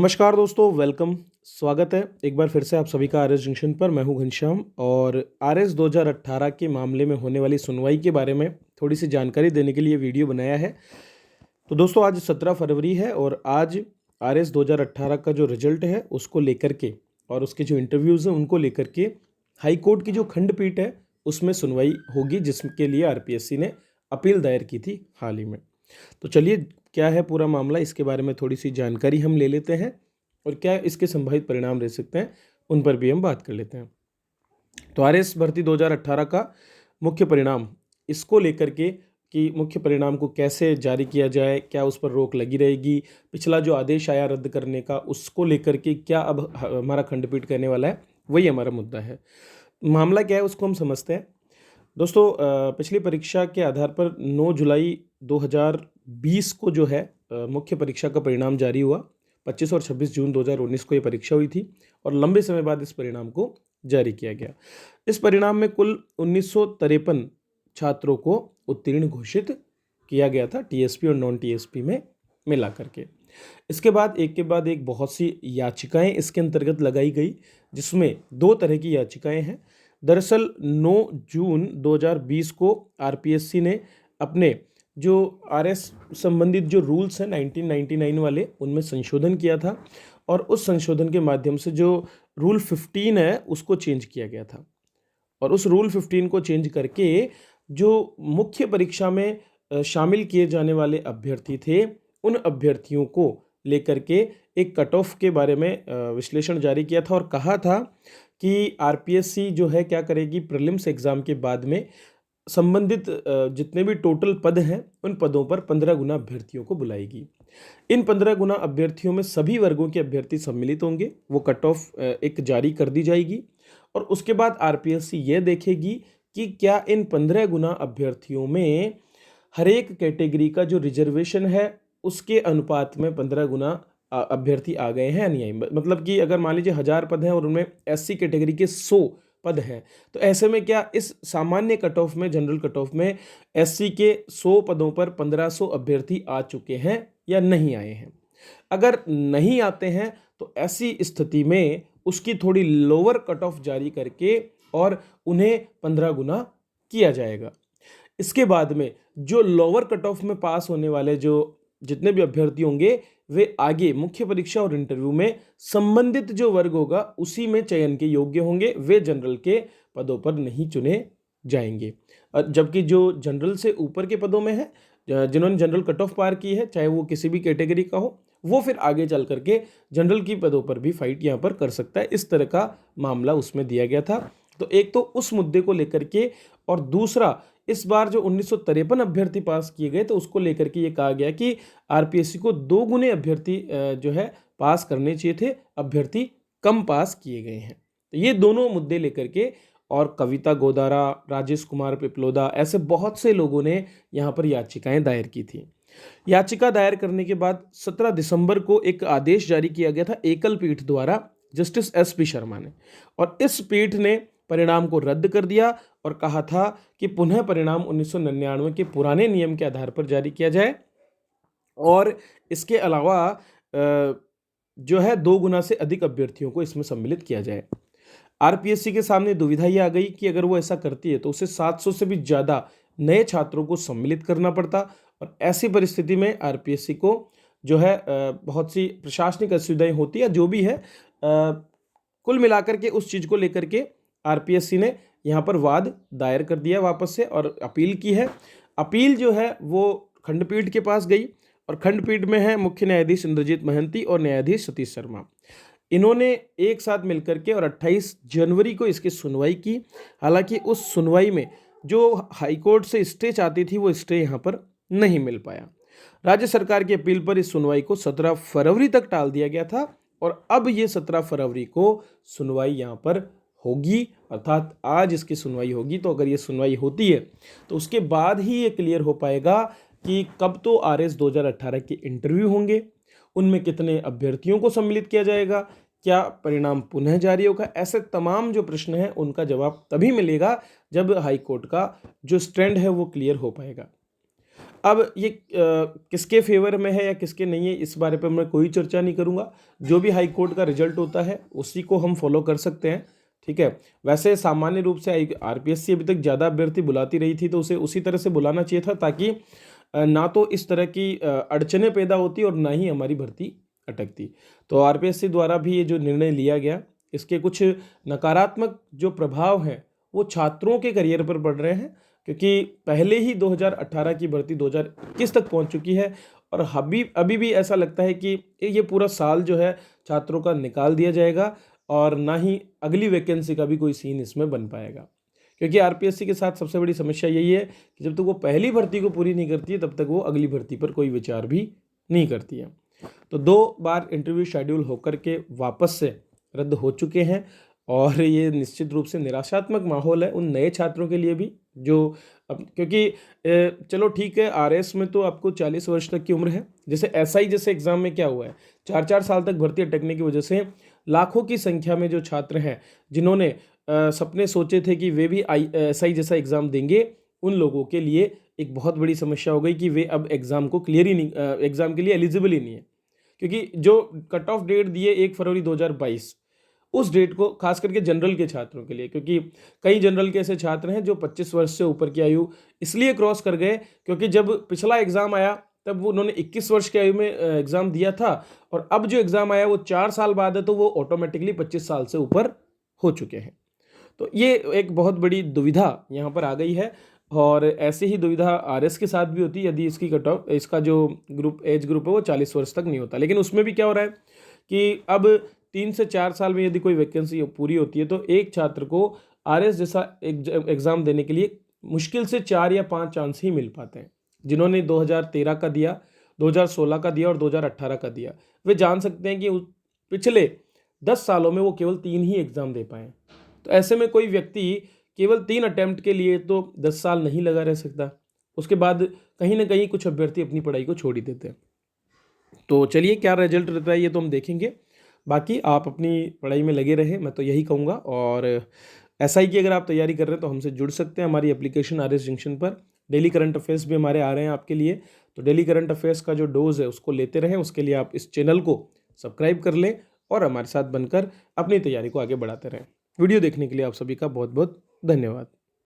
नमस्कार दोस्तों, वेलकम। स्वागत है एक बार फिर से आप सभी का आरएस जंक्शन पर। मैं हूं घनश्याम और आरएस 2018 के मामले में होने वाली सुनवाई के बारे में थोड़ी सी जानकारी देने के लिए वीडियो बनाया है। तो दोस्तों, आज 17 फरवरी है और आज आरएस 2018 का जो रिजल्ट है उसको लेकर के और उसके जो इंटरव्यूज़ हैं उनको लेकर के हाई कोर्ट की जो खंडपीठ है उसमें सुनवाई होगी, जिसके लिए आरपीएससी ने अपील दायर की थी हाल ही में। तो चलिए, क्या है पूरा मामला, इसके बारे में थोड़ी सी जानकारी हम ले लेते हैं और क्या इसके संभावित परिणाम रह सकते हैं उन पर भी हम बात कर लेते हैं। तो आरएस भर्ती 2018 का मुख्य परिणाम, इसको लेकर के कि मुख्य परिणाम को कैसे जारी किया जाए, क्या उस पर रोक लगी रहेगी, पिछला जो आदेश आया रद्द करने का उसको लेकर के क्या अब हमारा खंडपीठ कहने वाला है, वही हमारा मुद्दा है। मामला क्या है उसको हम समझते हैं। दोस्तों, पिछली परीक्षा के आधार पर 9 जुलाई 2020 को जो है मुख्य परीक्षा का परिणाम जारी हुआ। 25 और 26 जून 2019 को ये परीक्षा हुई थी और लंबे समय बाद इस परिणाम को जारी किया गया। इस परिणाम में कुल 1953 छात्रों को उत्तीर्ण घोषित किया गया था, टीएसपी और नॉन टीएसपी में मिला करके। इसके बाद एक बहुत सी याचिकाएं इसके अंतर्गत लगाई गई, जिसमें दो तरह की याचिकाएं हैं। दरअसल 9 जून 2020 को आरपीएससी ने अपने जो आरएस संबंधित जो रूल्स हैं 1999 वाले, उनमें संशोधन किया था और उस संशोधन के माध्यम से जो रूल 15 है उसको चेंज किया गया था। और उस रूल 15 को चेंज करके जो मुख्य परीक्षा में शामिल किए जाने वाले अभ्यर्थी थे, उन अभ्यर्थियों को लेकर के एक कट ऑफ के बारे में विश्लेषण जारी किया था और कहा था कि आरपीएससी जो है क्या करेगी, प्रीलिम्स एग्ज़ाम के बाद में संबंधित जितने भी टोटल पद हैं उन पदों पर 15 गुना अभ्यर्थियों को बुलाएगी। इन 15 गुना अभ्यर्थियों में सभी वर्गों के अभ्यर्थी सम्मिलित होंगे। वो कट ऑफ एक जारी कर दी जाएगी और उसके बाद आरपीएससी ये देखेगी कि क्या इन 15 गुना अभ्यर्थियों में हर एक कैटेगरी का जो रिजर्वेशन है उसके अनुपात में 15 गुना अभ्यर्थी आ गए हैं या नहीं आए। मतलब कि अगर मान लीजिए 1000 पद हैं और उनमें एससी कैटेगरी के 100 पद हैं, तो ऐसे में क्या इस सामान्य कट ऑफ में, जनरल कट ऑफ में एससी के 100 पदों पर 1500 अभ्यर्थी आ चुके हैं या नहीं आए हैं। अगर नहीं आते हैं तो ऐसी स्थिति में उसकी थोड़ी लोअर कट ऑफ जारी करके और उन्हें 15 गुना किया जाएगा। इसके बाद में जो लोअर कट ऑफ में पास होने वाले जो जितने भी अभ्यर्थी होंगे, वे आगे मुख्य परीक्षा और इंटरव्यू में संबंधित जो वर्ग होगा उसी में चयन के योग्य होंगे। वे जनरल के पदों पर नहीं चुने जाएंगे। जबकि जो जनरल से ऊपर के पदों में है, जिन्होंने जनरल कट ऑफ पार की है, चाहे वो किसी भी कैटेगरी का हो, वो फिर आगे चल करके जनरल की पदों पर भी फाइट यहाँ पर कर सकता है। इस तरह का मामला उसमें दिया गया था। तो एक तो उस मुद्दे को लेकर के, और दूसरा इस बार जो 1953 अभ्यर्थी पास किए गए तो उसको लेकर के ये कहा गया कि आरपीएससी को 2 गुने अभ्यर्थी जो है पास करने चाहिए थे, अभ्यर्थी कम पास किए गए हैं। तो ये दोनों मुद्दे लेकर के, और कविता गोदारा, राजेश कुमार पिपलोदा, ऐसे बहुत से लोगों ने यहाँ पर याचिकाएं दायर की थी। याचिका दायर करने के बाद 17 दिसंबर को एक आदेश जारी किया गया था एकल पीठ द्वारा, जस्टिस एसपी शर्मा ने, और इस पीठ ने परिणाम को रद्द कर दिया और कहा था कि पुनः परिणाम 1999 के पुराने नियम के आधार पर जारी किया जाए और इसके अलावा जो है 2 गुना से अधिक अभ्यर्थियों को इसमें सम्मिलित किया जाए। आरपीएससी के सामने दुविधा ये आ गई कि अगर वो ऐसा करती है तो उसे 700 से भी ज़्यादा नए छात्रों को सम्मिलित करना पड़ता, और ऐसी परिस्थिति में आरपीएससी को जो है बहुत सी प्रशासनिक असुविधाएं होती है, जो भी है कुल मिलाकर के उस चीज़ को लेकर के आरपीएससी ने यहाँ पर वाद दायर कर दिया वापस से और अपील की है। अपील जो है वो खंडपीठ के पास गई और खंडपीठ में है मुख्य न्यायाधीश इंद्रजीत महंती और न्यायाधीश सतीश शर्मा। इन्होंने एक साथ मिलकर के और 28 जनवरी को इसकी सुनवाई की। हालांकि उस सुनवाई में जो हाईकोर्ट से स्टे चाहती थी वो स्टे यहाँ पर नहीं मिल पाया। राज्य सरकार की अपील पर इस सुनवाई को 17 फरवरी तक टाल दिया गया था और अब ये 17 फरवरी को सुनवाई यहाँ पर होगी, अर्थात आज इसकी सुनवाई होगी। तो अगर ये सुनवाई होती है तो उसके बाद ही ये क्लियर हो पाएगा कि कब तो आरएस 2018 के इंटरव्यू होंगे, उनमें कितने अभ्यर्थियों को सम्मिलित किया जाएगा, क्या परिणाम पुनः जारी होगा। ऐसे तमाम जो प्रश्न हैं उनका जवाब तभी मिलेगा जब हाईकोर्ट का जो स्टैंड है वो क्लियर हो पाएगा। अब ये किसके फेवर में है या किसके नहीं है, इस बारे पे मैं कोई चर्चा नहीं करूँगा। जो भी हाई कोर्ट का रिजल्ट होता है उसी को हम फॉलो कर सकते हैं, ठीक है। वैसे सामान्य रूप से आरपीएससी अभी तक ज़्यादा अभ्यर्थी बुलाती रही थी, तो उसे उसी तरह से बुलाना चाहिए था, ताकि ना तो इस तरह की अड़चनें पैदा होती और ना ही हमारी भर्ती अटकती। तो आरपीएससी द्वारा भी ये जो निर्णय लिया गया, इसके कुछ नकारात्मक जो प्रभाव हैं वो छात्रों के करियर पर पड़ रहे हैं, क्योंकि पहले ही 2018 की भर्ती 2021 तक पहुंच चुकी है और अभी अभी भी ऐसा लगता है कि ये पूरा साल जो है छात्रों का निकाल दिया जाएगा और ना ही अगली वैकेंसी का भी कोई सीन इसमें बन पाएगा। क्योंकि आरपीएससी के साथ सबसे बड़ी समस्या यही है कि जब तक वो पहली भर्ती को पूरी नहीं करती है तब तक वो अगली भर्ती पर कोई विचार भी नहीं करती है। तो 2 बार इंटरव्यू शेड्यूल होकर के वापस से रद्द हो चुके हैं और ये निश्चित रूप से निराशात्मक माहौल है उन नए छात्रों के लिए भी, जो अब क्योंकि चलो ठीक है, आरएस में तो आपको 40 वर्ष तक की उम्र है। जैसे एसआई जैसे एग्जाम में क्या हुआ है, 4-4 साल तक भर्ती अटकने की वजह से लाखों की संख्या में जो छात्र हैं जिन्होंने सपने सोचे थे कि वे भी एसआई जैसा एग्जाम देंगे, उन लोगों के लिए एक बहुत बड़ी समस्या हो गई कि वे अब एग्जाम को क्लियर ही नहीं, एग्जाम के लिए एलिजिबल ही नहीं है। क्योंकि जो कट ऑफ डेट दिए 1 फरवरी 2022, उस डेट को खास करके जनरल के छात्रों के लिए, क्योंकि कई जनरल के ऐसे छात्र हैं जो 25 वर्ष से ऊपर की आयु इसलिए क्रॉस कर गए क्योंकि जब पिछला एग्ज़ाम आया तब वो उन्होंने 21 वर्ष की आयु में एग्ज़ाम दिया था और अब जो एग्ज़ाम आया वो 4 साल बाद है, तो वो ऑटोमेटिकली 25 साल से ऊपर हो चुके हैं। तो ये एक बहुत बड़ी दुविधा यहाँ पर आ गई है और ऐसे ही दुविधा आरएस के साथ भी होती है यदि इसकी कट ऑफ, इसका जो एज ग्रुप है वो 40 वर्ष तक नहीं होता। लेकिन उसमें भी क्या हो रहा है कि अब 3 से 4 साल में यदि कोई वैकेंसी पूरी होती है तो एक छात्र को आरएस जैसा एग्ज़ाम देने के लिए मुश्किल से 4 या 5 चांस ही मिल पाते हैं। जिन्होंने 2013 का दिया, 2016 का दिया और 2018 का दिया, वे जान सकते हैं कि पिछले 10 सालों में वो केवल 3 ही एग्ज़ाम दे पाए। तो ऐसे में कोई व्यक्ति केवल 3 अटेम्प्ट के लिए तो 10 साल नहीं लगा रह सकता। उसके बाद कहीं न कहीं कुछ अभ्यर्थी अपनी पढ़ाई को छोड़ ही देते हैं। तो चलिए क्या रिजल्ट रहता है ये तो हम देखेंगे। बाकी आप अपनी पढ़ाई में लगे रहें, मैं तो यही कहूँगा। और एसआई की अगर आप तैयारी कर रहे हैं तो हमसे जुड़ सकते हैं हमारी एप्लीकेशन आरएस जंक्शन पर। डेली करंट अफेयर्स भी हमारे आ रहे हैं आपके लिए, तो डेली करंट अफेयर्स का जो डोज़ है उसको लेते रहें। उसके लिए आप इस चैनल को सब्सक्राइब कर लें और हमारे साथ बनकर अपनी तैयारी को आगे बढ़ाते रहें। वीडियो देखने के लिए आप सभी का बहुत बहुत धन्यवाद।